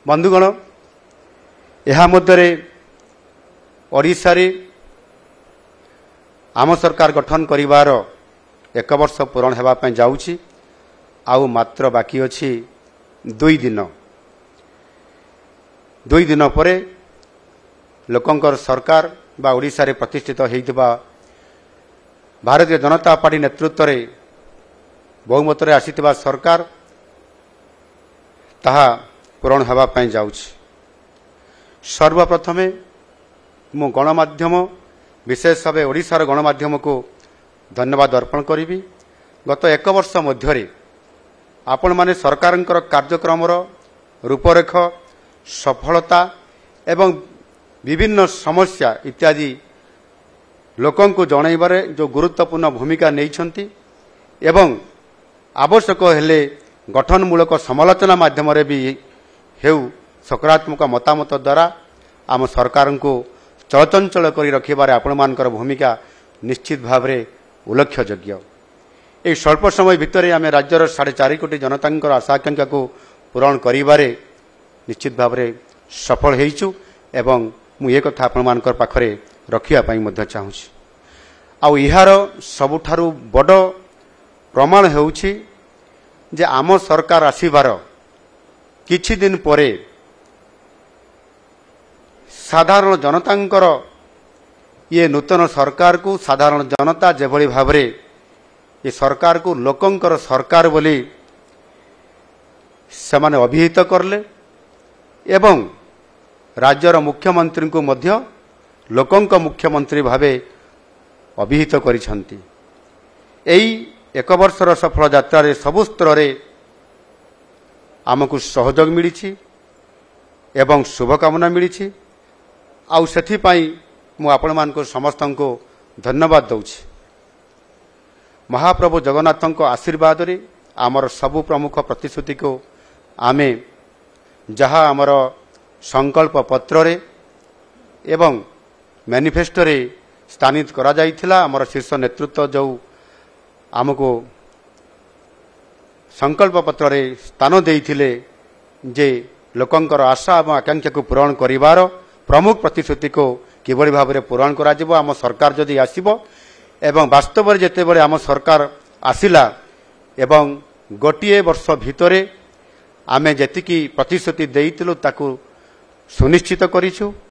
बंधुगण यह मध्य ओडिशा रे आम सरकार गठन करिवार 1 वर्ष पूरण होगा जाऊँगी आउ मात्र बाकी अच्छी 2 दिन पर लोकंकर सरकार बा ओडिशा रे प्रतिष्ठित होइतिबा भारतीय जनता पार्टी नेतृत्व रे बहुमत रे आसीतिबा सरकार ताहा पूरण होगा जाऊँगी। सर्वप्रथमे मु गणमाध्यम विशेष भाव ओडिशार गणमाध्यम को धन्यवाद अर्पण करी। गत 1 वर्ष मध्य आपण माने सरकारंकर कार्यक्रम रूपरेख सफलता एवं विभिन्न समस्या इत्यादि लोकों को जनइबारे जो गुरुत्वपूर्ण भूमिका नहीं एवं आवश्यक हेले गठनमूलक समालोचना माध्यम रे भी हेउ सकारात्मक मतामत द्वारा आम सरकार को चलचंचल कर रखिबारे आपण मानकर भूमिका निश्चित भाव में उल्लेखयोग्य। एक स्वल्प समय भितर आम राज्यर 4.5 कोटी जनतांकर आशा आकांक्षा को पूरण करिबारे निश्चित भाव में सफल होइछु एवं मु ये कथा आपण मानकर पाखरे रखिया पई मध्य चाहूछि। आउ इहार सबुठारु बड़ प्रमाण हेउछि जे आम सरकार आसीबार किछि दिन परे साधारण जनतांकर ये नूतन सरकार को साधारण जनता जेभली भावरे ये सरकार को लोकंकर सरकार बोली सेमाने अभिहित करले एवं राज्यर मुख्यमंत्री को मध्य लोकंक मुख्यमंत्री भावे अभिहित करिसंती। एई 1 वर्षर सफल यात्रा रे सबु स्तर रे आमको सहयोग मिली एवं शुभकामना मिली। आउ सेथिपाई मु आपण मानको समस्त को धन्यवाद दउछि। महाप्रभु जगन्नाथ आशीर्वाद रे आमर सबु प्रमुख प्रतिश्रुति को आमे जहाँ आमर संकल्प पत्र रे एवं मैनिफेस्टो रे स्थानित करा जाइथिला आमर शीर्ष नेतृत्व जो आमको संकल्प पत्र रे स्थान देइथिले जे लोकंकर आशा एवं आकांक्षा को पूरण करिवार प्रमुख प्रतिश्रुति को किभली भाव में पूरण करा जिवो आम सरकार जदि आसीबो एवं वास्तव में जेते बड़े आम सरकार आसिला एवं गोटिए वर्ष भितरे आमे जेतिकी प्रतिश्रुति देइतिलु ताकू सुनिश्चित करिछु